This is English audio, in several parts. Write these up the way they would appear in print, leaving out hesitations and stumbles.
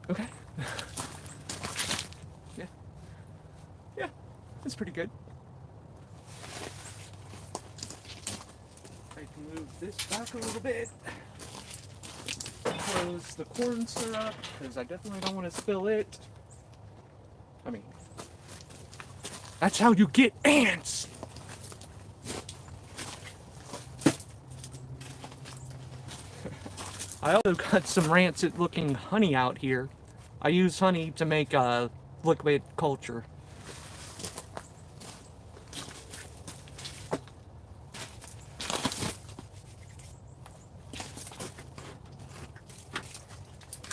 Okay. Yeah. Yeah. That's pretty good. I can move this back a little bit. Close the corn syrup, because I definitely don't want to spill it. I mean, that's how you get ants! I also got some rancid looking honey out here. I use honey to make liquid culture.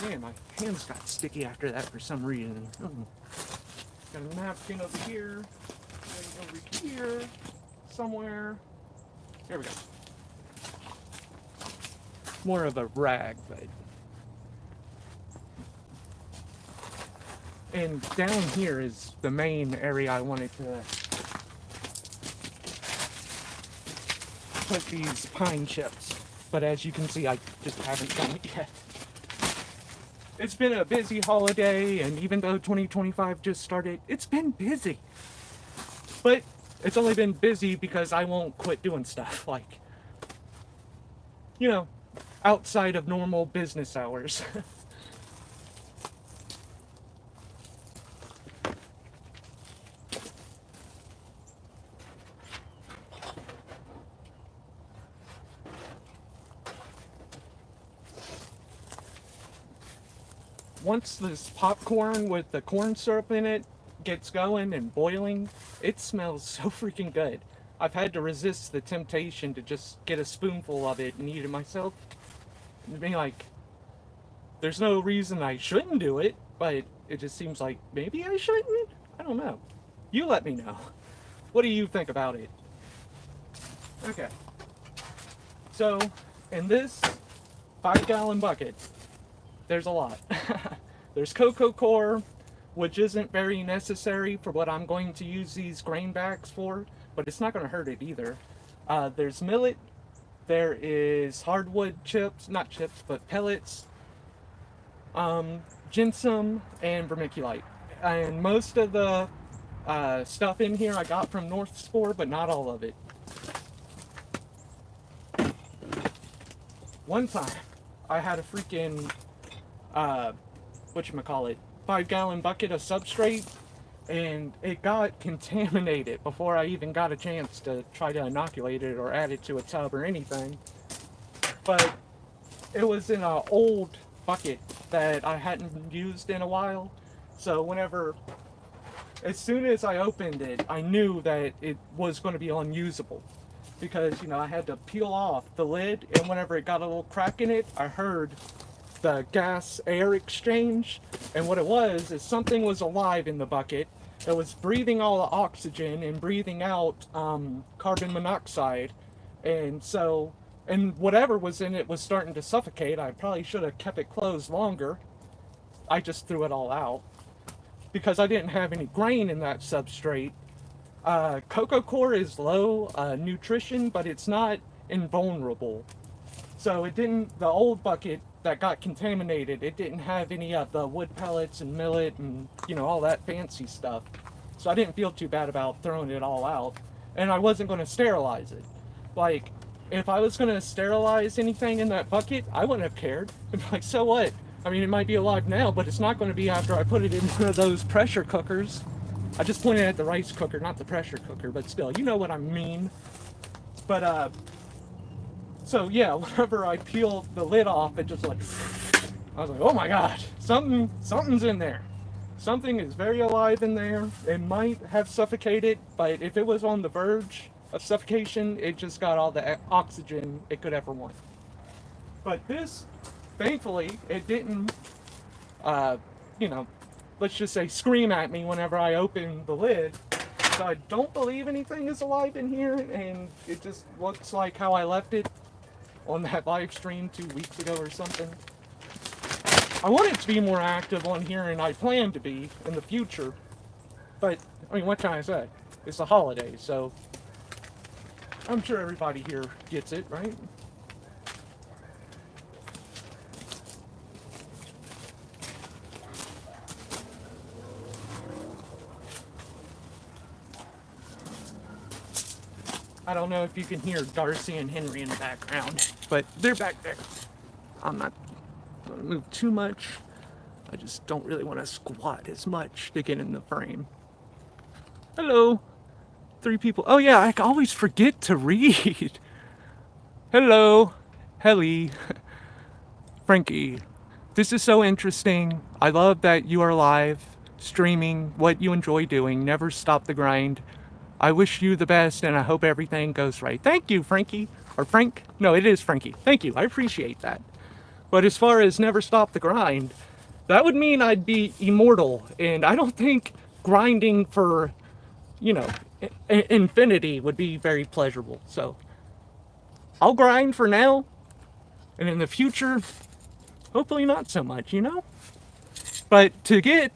Man, my hands got sticky after that for some reason. Got a napkin over here, over here, somewhere. There we go. More of a rag, but. And down here is the main area I wanted to put these pine chips. But as you can see, I just haven't done it yet. It's been a busy holiday, and even though 2025 just started, it's been busy. But it's only been busy because I won't quit doing stuff like, you know, outside of normal business hours. Once this popcorn with the corn syrup in it gets going and boiling, it smells so freaking good. I've had to resist the temptation to just get a spoonful of it and eat it myself. And being like, there's no reason I shouldn't do it, but it just seems like maybe I shouldn't? I don't know. You let me know. What do you think about it? Okay. So, in this 5-gallon bucket, there's a lot. There's cocoa core, which isn't very necessary for what I'm going to use these grain bags for, but it's not going to hurt it either. There's millet. There is hardwood chips, not chips, but pellets, ginseng, and vermiculite. And most of the stuff in here I got from North Spore, but not all of it. One time, I had a freaking whatchamacallit, 5-gallon bucket of substrate, and it got contaminated before I even got a chance to try to inoculate it or add it to a tub or anything. But it was in an old bucket that I hadn't used in a while, so as soon as I opened it, I knew that it was going to be unusable. Because, I had to peel off the lid, and whenever it got a little crack in it, I heard the gas air exchange, and what it was is something was alive in the bucket. It was breathing all the oxygen and breathing out carbon monoxide, and whatever was in it was starting to suffocate. I probably should have kept it closed longer. I just threw it all out because I didn't have any grain in that substrate. Cocoa core is low nutrition, but it's not invulnerable. So the old bucket that got contaminated, it didn't have any of the wood pellets and millet and, all that fancy stuff. So I didn't feel too bad about throwing it all out. And I wasn't going to sterilize it. Like, if I was going to sterilize anything in that bucket, I wouldn't have cared. I'd be like, so what? I mean, it might be alive now, but it's not going to be after I put it in one of those pressure cookers. I just pointed at the rice cooker, not the pressure cooker, but still, you know what I mean. But, so yeah, whenever I peeled the lid off, it just like, I was like, oh my god, something's in there. Something is very alive in there. It might have suffocated, but if it was on the verge of suffocation, it just got all the oxygen it could ever want. But this, thankfully, it didn't, let's just say scream at me whenever I opened the lid. So I don't believe anything is alive in here, and it just looks like how I left it on that live stream 2 weeks ago or something. I want it to be more active on here, and I plan to be in the future. But, I mean, what can I say? It's a holiday, so I'm sure everybody here gets it, right? I don't know if you can hear Darcy and Henry in the background, but they're back there. I'm not going to move too much. I just don't really want to squat as much to get in the frame. Hello. 3 people. Oh, yeah, I always forget to read. Hello. Helly. Frankie. This is so interesting. I love that you are live, streaming what you enjoy doing. Never stop the grind. I wish you the best and I hope everything goes right. Thank you, Frankie. Or Frank? No, it is Frankie. Thank you. I appreciate that. But as far as never stop the grind, that would mean I'd be immortal. And I don't think grinding for, you know, infinity would be very pleasurable. So I'll grind for now. And in the future, hopefully not so much, you know? But to get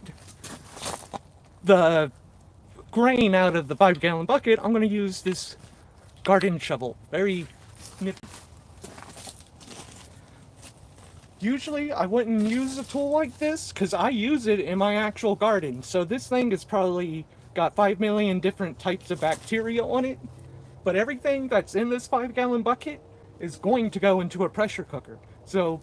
the grain out of the 5-gallon bucket, I'm going to use this garden shovel. Very nifty. Usually I wouldn't use a tool like this because I use it in my actual garden. So this thing has probably got 5 million different types of bacteria on it. But everything that's in this 5-gallon bucket is going to go into a pressure cooker. So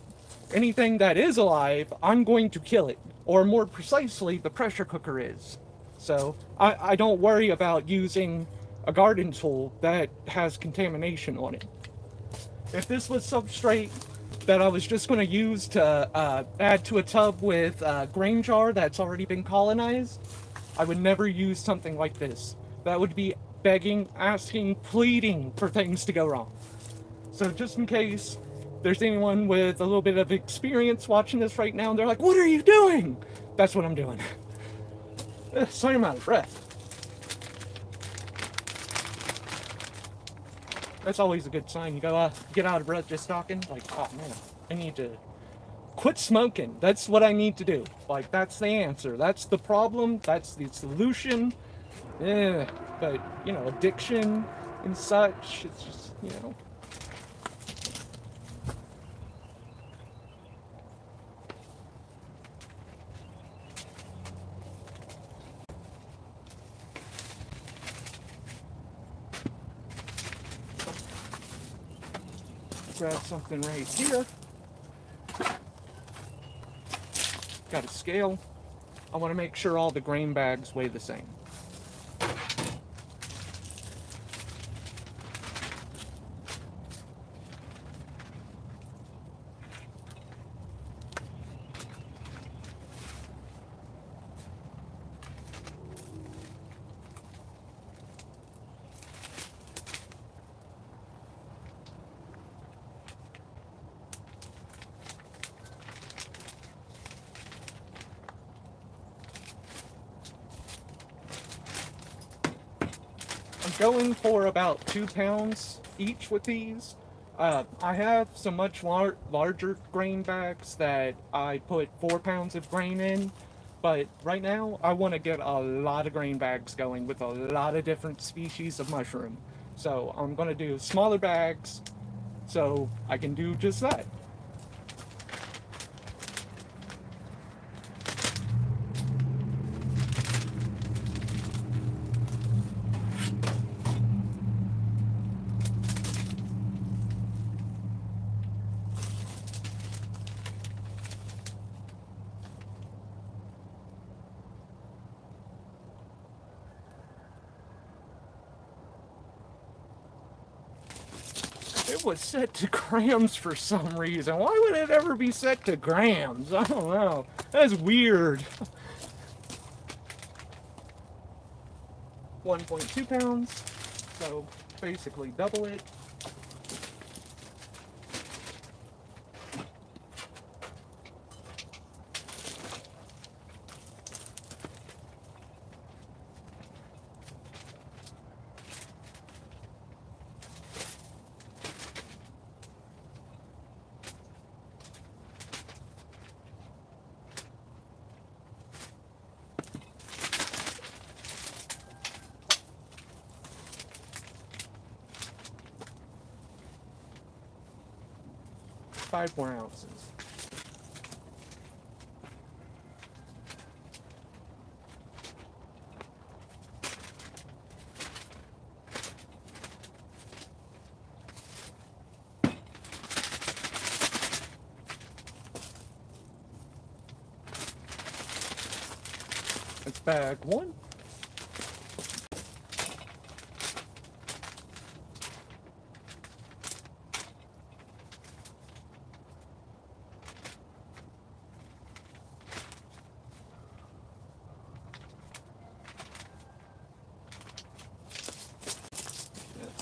anything that is alive, I'm going to kill it. Or more precisely, the pressure cooker is. So I don't worry about using a garden tool that has contamination on it. If this was substrate that I was just going to use to add to a tub with a grain jar that's already been colonized, I would never use something like this. That would be begging, asking, pleading for things to go wrong. So just in case there's anyone with a little bit of experience watching this right now and they're like, what are you doing? That's what I'm doing. Sorry, I'm out of breath. That's always a good sign. You go, get out of breath just talking. Like, oh man, I need to quit smoking. That's what I need to do. Like, that's the answer. That's the problem. That's the solution. Yeah, but, you know, addiction and such, it's just, you know. Grab something right here. Got a scale. I want to make sure all the grain bags weigh the same. Going for about 2 pounds each with these. I have some much larger grain bags that I put 4 pounds of grain in, but right now I want to get a lot of grain bags going with a lot of different species of mushroom. So I'm going to do smaller bags so I can do just that. It was set to grams for some reason. Why would it ever be set to grams? I don't know. That's weird. 1.2 pounds. So basically double it. Five more ounces. That's bag one.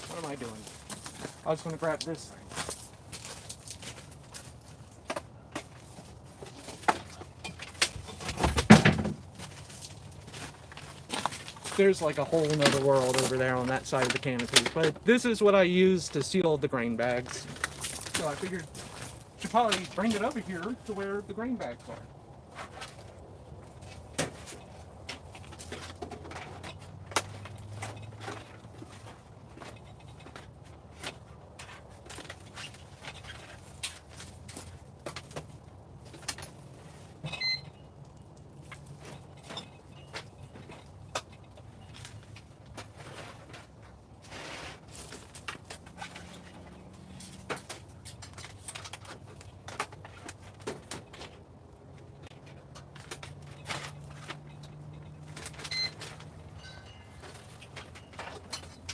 What am I doing? I was going to grab this thing. There's like a whole nother world over there on that side of the canopy. But this is what I use to seal the grain bags. So I figured I should probably bring it over here to where the grain bags are.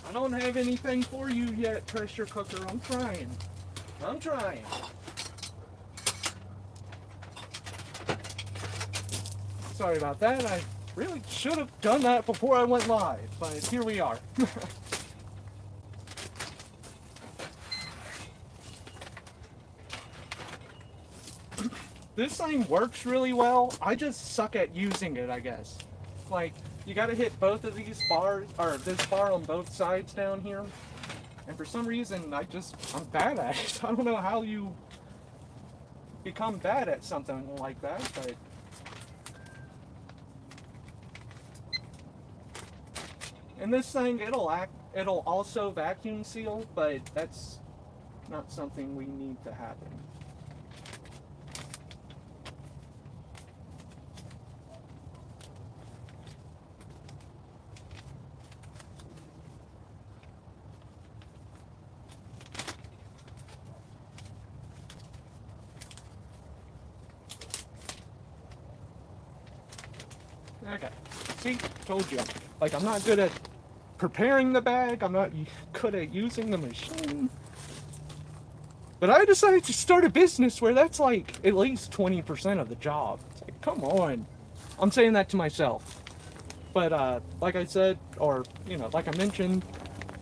I don't have anything for you yet, pressure cooker. I'm trying. I'm trying. Sorry about that. I really should have done that before I went live, but here we are. This thing works really well. I just suck at using it, I guess. Like, you gotta hit both of these bars, or this bar on both sides down here. And for some reason, I'm bad at it. I don't know how you become bad at something like that, but... And this thing, it'll also vacuum seal, but that's not something we need to happen. Okay, see, told you. Like, I'm not good at preparing the bag, I'm not good at using the machine. But I decided to start a business where that's like at least 20% of the job. It's like, come on. I'm saying that to myself. But like I said, or, like I mentioned,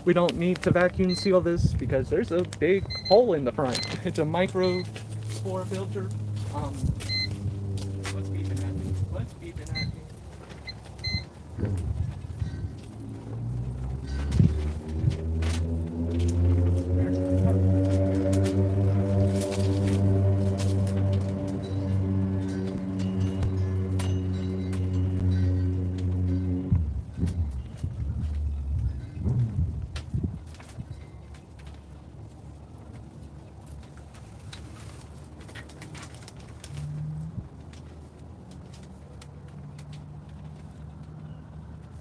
we don't need to vacuum seal this because there's a big hole in the front. It's a micro spore filter. What's beeping at me? What's beeping at me?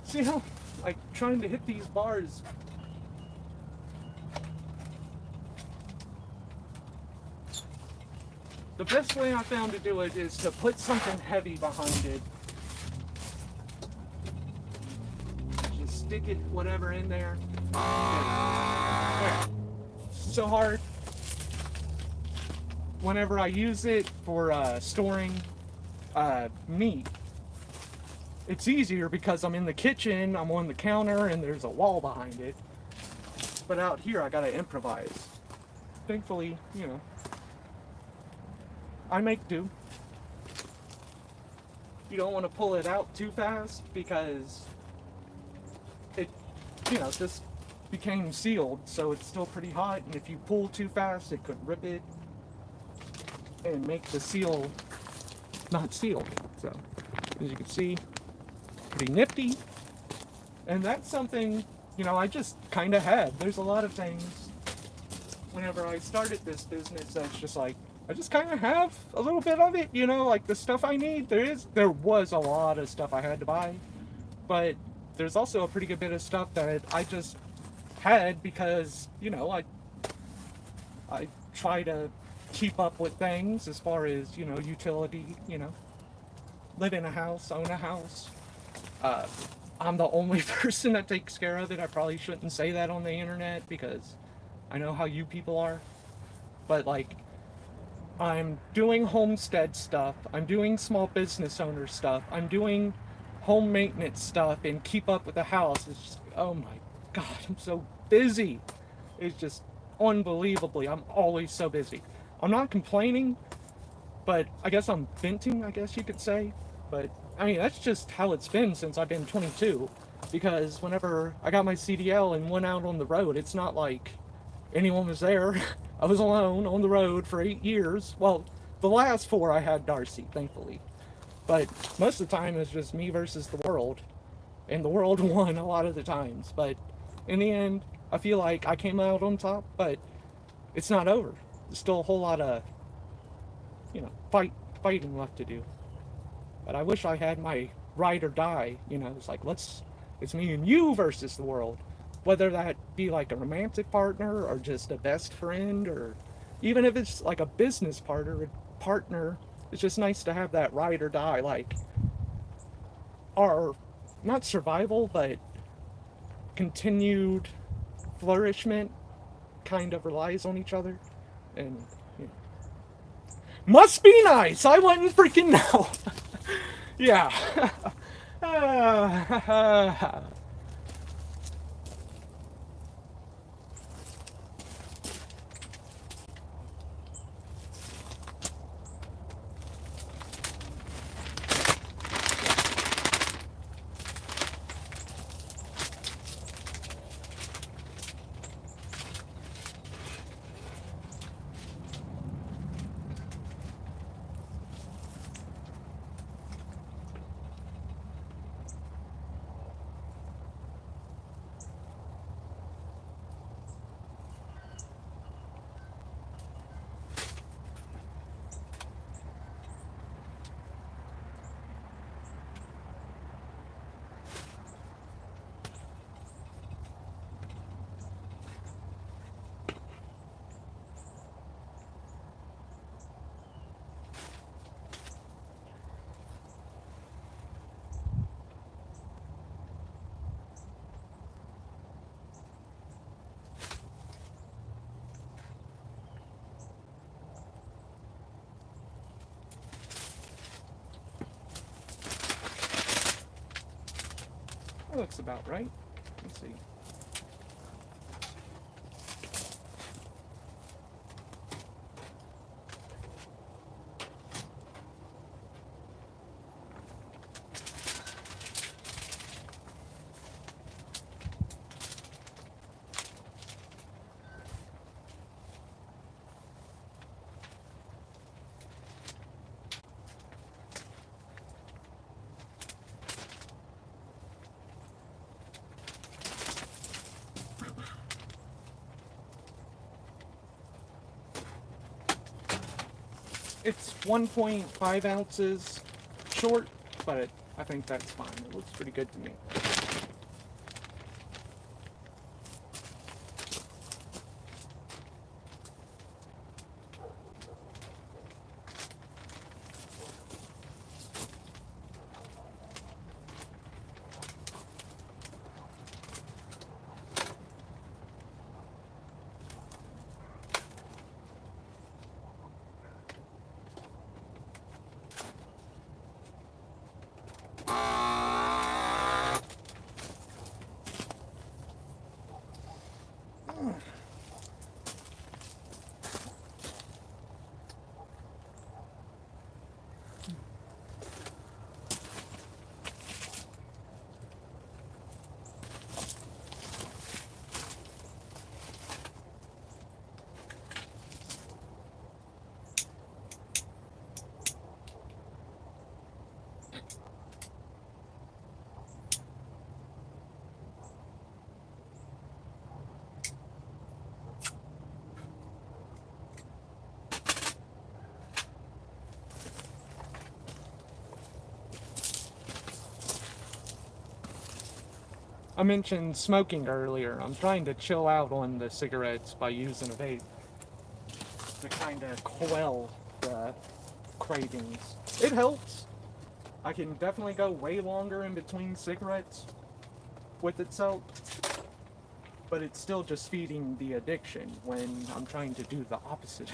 See how, like, trying to hit these bars. The best way I found to do it is to put something heavy behind it. Just stick it, whatever, in there. There. So hard. Whenever I use it for storing meat, it's easier because I'm in the kitchen, I'm on the counter, and there's a wall behind it. But out here, I gotta improvise. Thankfully, I make do. You don't want to pull it out too fast because it, just became sealed, so it's still pretty hot, and if you pull too fast, it could rip it and make the seal not sealed. So, as you can see, pretty nifty. And that's something, I just kind of had. There's a lot of things, whenever I started this business, that's just like, I just kind of have a little bit of it, like the stuff I need. There was a lot of stuff I had to buy, but there's also a pretty good bit of stuff that I just had because, I try to keep up with things as far as, utility, live in a house, own a house. Uh, I'm the only person that takes care of it. I probably shouldn't say that on the internet because I know how you people are. But like, I'm doing homestead stuff. I'm doing small business owner stuff. I'm doing home maintenance stuff and keep up with the house. It's just, oh my God, I'm so busy. It's just unbelievably. I'm always so busy. I'm not complaining, but I guess I'm venting, I guess you could say. But I mean, that's just how it's been since I've been 22. Because whenever I got my CDL and went out on the road, it's not like anyone was there. I was alone on the road for 8 years. Well, the last 4 I had Darcy, thankfully. But most of the time it was just me versus the world. And the world won a lot of the times. But in the end, I feel like I came out on top, but it's not over. There's still a whole lot of, fighting left to do. But I wish I had my ride or die. It's like, it's me and you versus the world. Whether that be like a romantic partner or just a best friend, or even if it's like a business partner, it's just nice to have that ride or die. Like, our, not survival, but continued flourishment kind of relies on each other. And, you know, must be nice. I wouldn't freaking know. Yeah. That looks about right. Let's see. It's 1.5 ounces short, but I think that's fine. It looks pretty good to me. I mentioned smoking earlier. I'm trying to chill out on the cigarettes by using a vape to kind of quell the cravings. It helps. I can definitely go way longer in between cigarettes with itself, but it's still just feeding the addiction when I'm trying to do the opposite.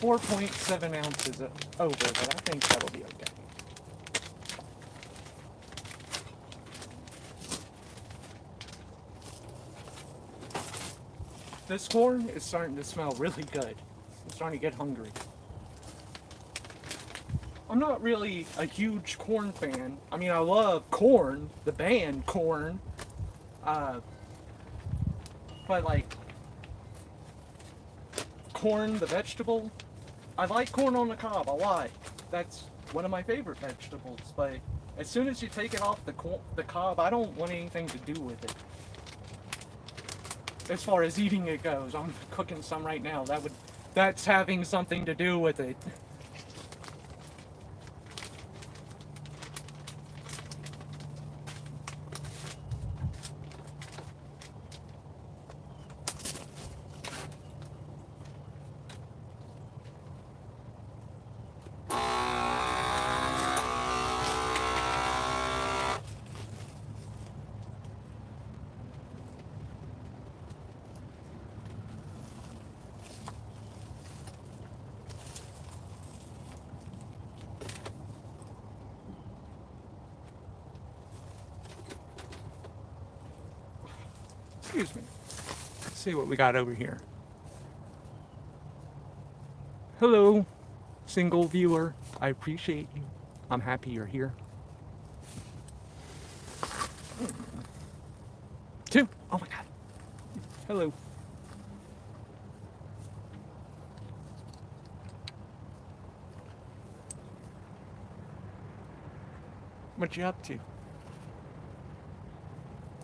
4.7 ounces over, but I think that'll be okay. This corn is starting to smell really good. I'm starting to get hungry. I'm not really a huge Korn fan. I mean, I love Korn, the band Korn. But like, corn, the vegetable, I like corn on the cob a lot. That's one of my favorite vegetables. But as soon as you take it off the cob, I don't want anything to do with it. As far as eating it goes, I'm cooking some right now. That's having something to do with it. Excuse me. Let's see what we got over here. Hello, single viewer. I appreciate you. I'm happy you're here. 2. Oh my god. Hello. What you up to?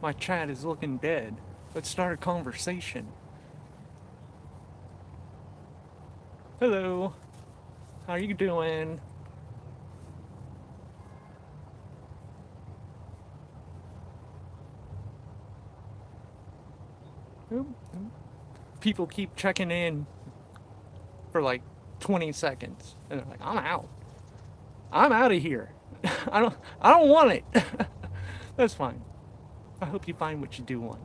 My chat is looking dead. Let's start a conversation. Hello. How you doing? People keep checking in for like 20 seconds. And they're like, I'm out. I'm out of here. I don't want it. That's fine. I hope you find what you do want.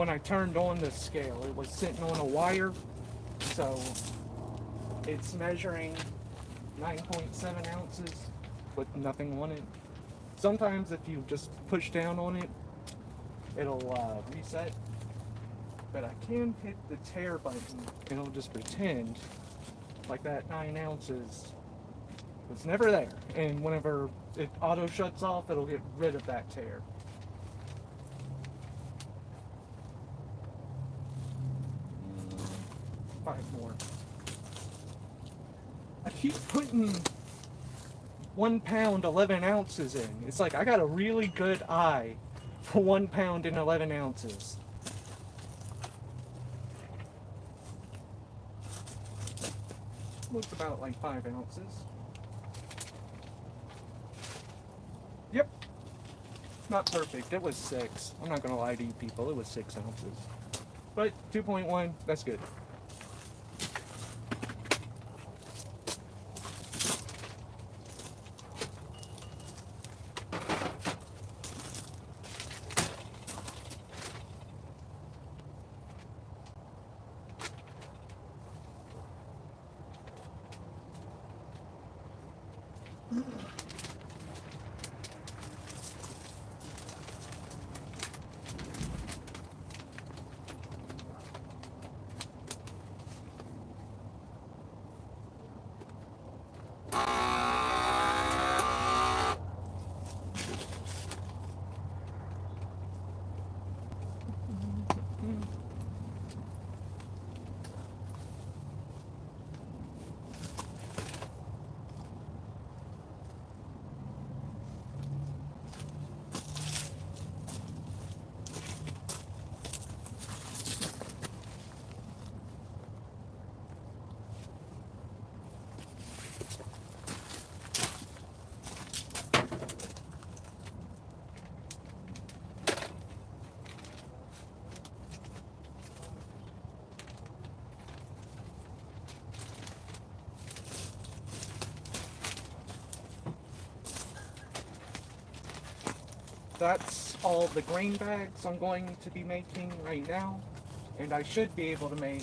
when I turned on the scale, it was sitting on a wire, so it's measuring 9.7 ounces with nothing on it. Sometimes if you just push down on it, it'll reset. But I can hit the tare button and it'll just pretend like that 9 ounces was never there. And whenever it auto shuts off, it'll get rid of that tare. Five more. I keep putting 1 pound 11 ounces in. It's like I got a really good eye for 1 pound and 11 ounces. Looks about like 5 ounces. Yep. Not perfect. It was 6. I'm not gonna lie to you people. It was 6 ounces. But 2.1, that's good. That's all the grain bags I'm going to be making right now, and I should be able to make